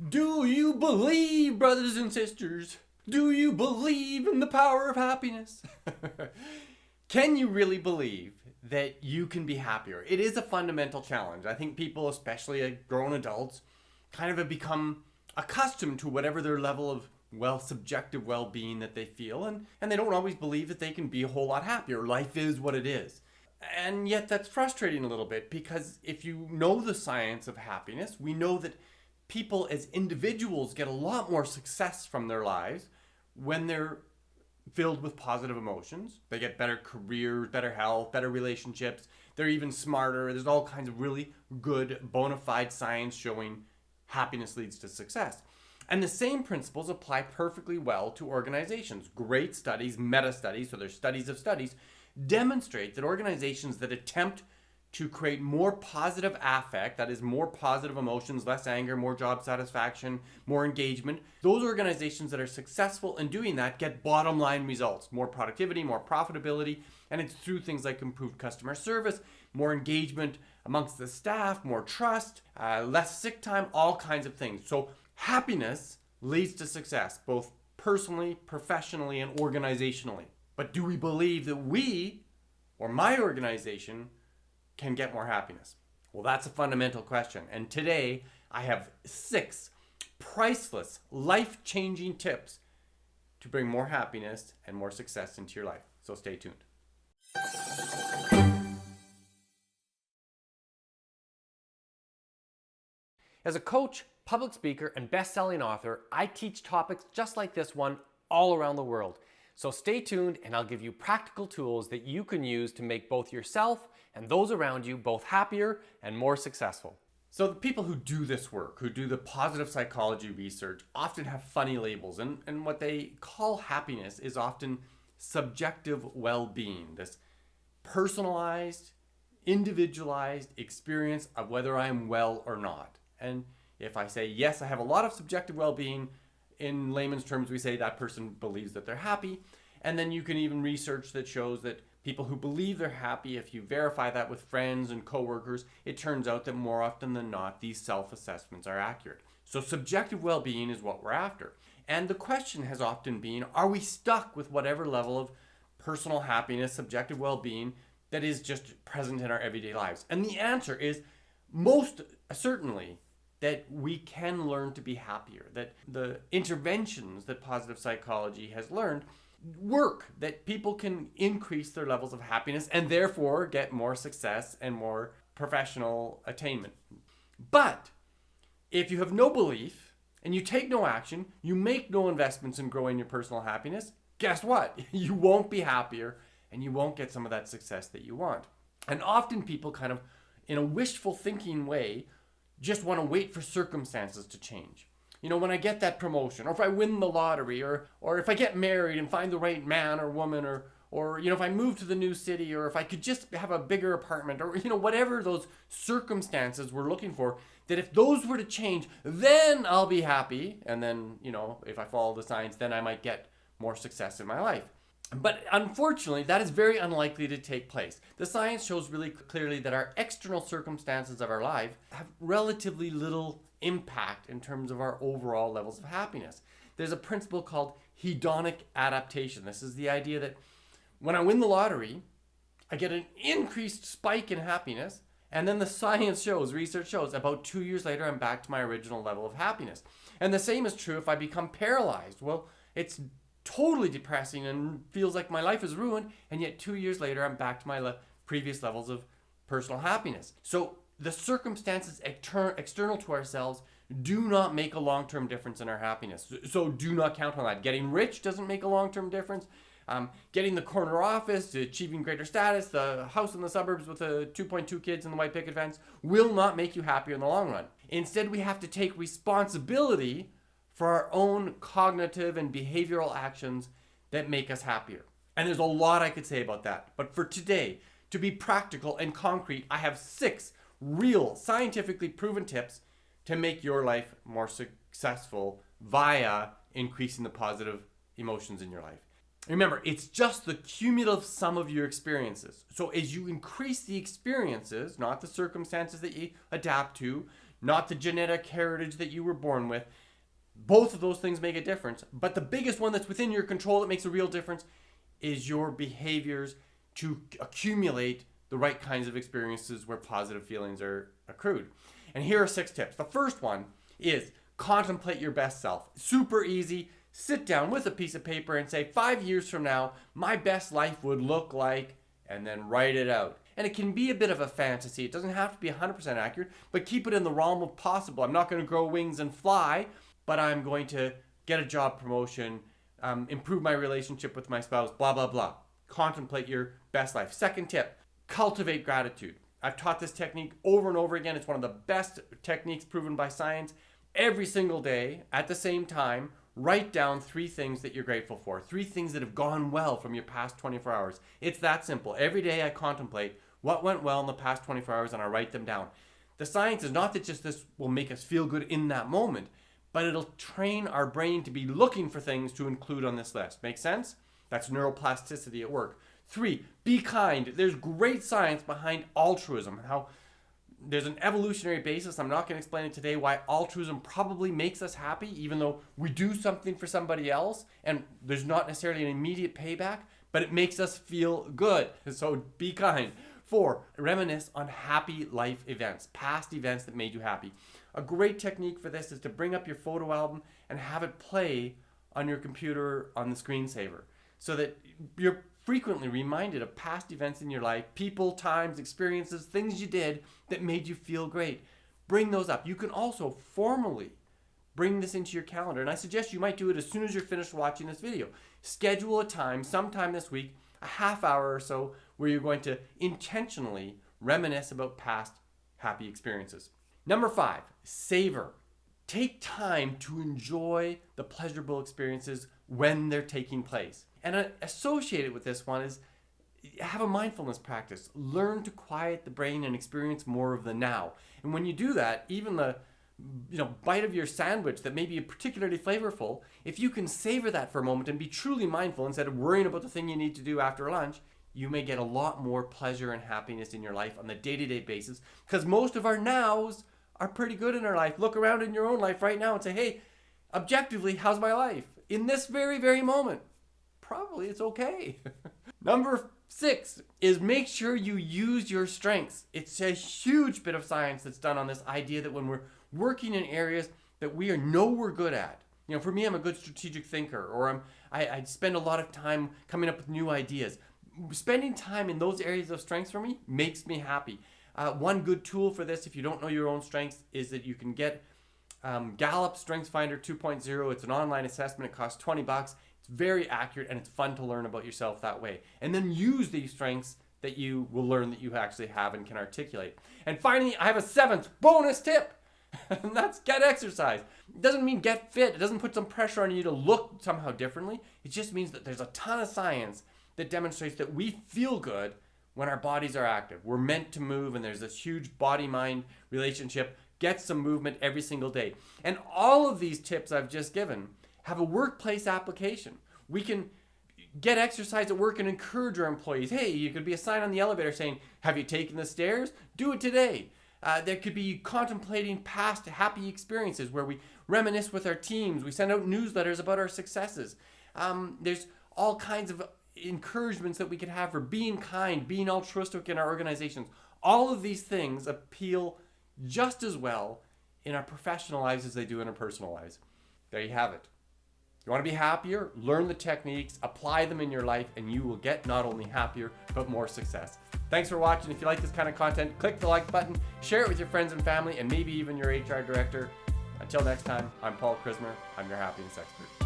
Do you believe, brothers and sisters? Do you believe in the power of happiness? Can you really believe that you can be happier? It is a fundamental challenge. I think people, especially grown adults, kind of have become accustomed to whatever their level of subjective well-being that they feel, and they don't always believe that they can be a whole lot happier. Life is what it is. And yet that's frustrating a little bit, because if you know the science of happiness, we know that people as individuals get a lot more success from their lives when they're filled with positive emotions. They get better careers, better health, better relationships. They're even smarter. There's all kinds of really good bona fide science showing happiness leads to success. And the same principles apply perfectly well to organizations. Great studies, meta-studies, so there's studies of studies, demonstrate that organizations that attempt to create more positive affect, that is more positive emotions, less anger, more job satisfaction, more engagement, those organizations that are successful in doing that get bottom line results, more productivity, more profitability, and it's through things like improved customer service, more engagement amongst the staff, more trust, less sick time, all kinds of things. So happiness leads to success, both personally, professionally, and organizationally. But do we believe that we, or my organization, can get more happiness? Well, that's a fundamental question. And today, I have 6 priceless, life-changing tips to bring more happiness and more success into your life. So stay tuned. As a coach, public speaker, and best-selling author, I teach topics just like this one all around the world. So stay tuned, and I'll give you practical tools that you can use to make both yourself and those around you both happier and more successful. So the people who do this work, who do the positive psychology research, often have funny labels, and what they call happiness is often subjective well-being, this personalized, individualized experience of whether I am well or not. And if I say, yes, I have a lot of subjective well-being, in layman's terms, we say that person believes that they're happy. And then you can even research that shows that people who believe they're happy, if you verify that with friends and coworkers, it turns out that more often than not, these self-assessments are accurate. So subjective well-being is what we're after. And the question has often been, are we stuck with whatever level of personal happiness, subjective well-being that is just present in our everyday lives? And the answer is most certainly that we can learn to be happier, that the interventions that positive psychology has learned work, that people can increase their levels of happiness and therefore get more success and more professional attainment. But if you have no belief and you take no action, you make no investments in growing your personal happiness, guess what? You won't be happier and you won't get some of that success that you want. And often people kind of, in a wishful thinking way, just want to wait for circumstances to change. You know, when I get that promotion, or if I win the lottery, or if I get married and find the right man or woman, or you know, if I move to the new city, or if I could just have a bigger apartment, or you know, whatever those circumstances we're looking for, that if those were to change, then I'll be happy. And then, you know, if I follow the signs, then I might get more success in my life. But unfortunately, that is very unlikely to take place. The science shows really clearly that our external circumstances of our life have relatively little impact in terms of our overall levels of happiness. There's a principle called hedonic adaptation. This is the idea that when I win the lottery, I get an increased spike in happiness, and then the science shows, research shows, about 2 years later, I'm back to my original level of happiness. And the same is true if I become paralyzed. Well, it's totally depressing and feels like my life is ruined, and yet 2 years later I'm back to my previous levels of personal happiness. So the circumstances external to ourselves do not make a long-term difference in our happiness. So do not count on that. Getting rich doesn't make a long-term difference. Getting the corner office, achieving greater status, the house in the suburbs with the 2.2 kids and the white picket fence will not make you happier in the long run. Instead, we have to take responsibility for our own cognitive and behavioral actions that make us happier. And there's a lot I could say about that. But for today, to be practical and concrete, I have 6 real, scientifically proven tips to make your life more successful via increasing the positive emotions in your life. Remember, it's just the cumulative sum of your experiences. So as you increase the experiences, not the circumstances that you adapt to, not the genetic heritage that you were born with. Both of those things make a difference. But the biggest one that's within your control that makes a real difference is your behaviors to accumulate the right kinds of experiences where positive feelings are accrued. And here are 6 tips. The first one is contemplate your best self. Super easy. Sit down with a piece of paper and say, 5 years from now, my best life would look like, and then write it out. And it can be a bit of a fantasy. It doesn't have to be 100% accurate, but keep it in the realm of possible. I'm not going to grow wings and fly, but I'm going to get a job promotion, improve my relationship with my spouse, blah, blah, blah. Contemplate your best life. Second tip, cultivate gratitude. I've taught this technique over and over again. It's one of the best techniques proven by science. Every single day, at the same time, write down 3 things that you're grateful for. 3 things that have gone well from your past 24 hours. It's that simple. Every day I contemplate what went well in the past 24 hours and I write them down. The science is not that just this will make us feel good in that moment, but it'll train our brain to be looking for things to include on this list. Make sense? That's neuroplasticity at work. 3, be kind. There's great science behind altruism, how there's an evolutionary basis. I'm not going to explain it today why altruism probably makes us happy, even though we do something for somebody else and there's not necessarily an immediate payback, but it makes us feel good. So be kind. 4, reminisce on happy life events, past events that made you happy. A great technique for this is to bring up your photo album and have it play on your computer on the screensaver so that you're frequently reminded of past events in your life, people, times, experiences, things you did that made you feel great. Bring those up. You can also formally bring this into your calendar, and I suggest you might do it as soon as you're finished watching this video. Schedule a time, sometime this week, a half hour or so, where you're going to intentionally reminisce about past happy experiences. Number 5, savor. Take time to enjoy the pleasurable experiences when they're taking place. And associated with this one is have a mindfulness practice. Learn to quiet the brain and experience more of the now. And when you do that, even the bite of your sandwich that may be particularly flavorful, if you can savor that for a moment and be truly mindful instead of worrying about the thing you need to do after lunch, you may get a lot more pleasure and happiness in your life on the day-to-day basis, because most of our nows are pretty good in our life. Look around in your own life right now and say, hey, objectively, how's my life? In this very, very moment, probably it's okay. Number 6 is make sure you use your strengths. It's a huge bit of science that's done on this idea that when we're working in areas that we know we're good at, for me, I'm a good strategic thinker, or I spend a lot of time coming up with new ideas. Spending time in those areas of strengths for me makes me happy. One good tool for this, if you don't know your own strengths, is that you can get Gallup Strengths Finder 2.0. It's an online assessment. It costs $20. It's very accurate and it's fun to learn about yourself that way. And then use these strengths that you will learn that you actually have and can articulate. And finally, I have a 7th bonus tip. And that's get exercise. It doesn't mean get fit. It doesn't put some pressure on you to look somehow differently. It just means that there's a ton of science that demonstrates that we feel good when our bodies are active. We're meant to move, and there's this huge body-mind relationship. Get some movement every single day. And all of these tips I've just given have a workplace application. We can get exercise at work and encourage our employees. Hey, you could be a sign on the elevator saying, have you taken the stairs? Do it today. There could be contemplating past happy experiences where we reminisce with our teams. We send out newsletters about our successes. There's all kinds of encouragements that we could have for being kind, being altruistic in our organizations. All of these things appeal just as well in our professional lives as they do in our personal lives. There you have it. You want to be happier? Learn the techniques, apply them in your life, and you will get not only happier, but more success. Thanks for watching. If you like this kind of content, click the like button, share it with your friends and family, and maybe even your HR director. Until next time, I'm Paul Krismer. I'm your happiness expert.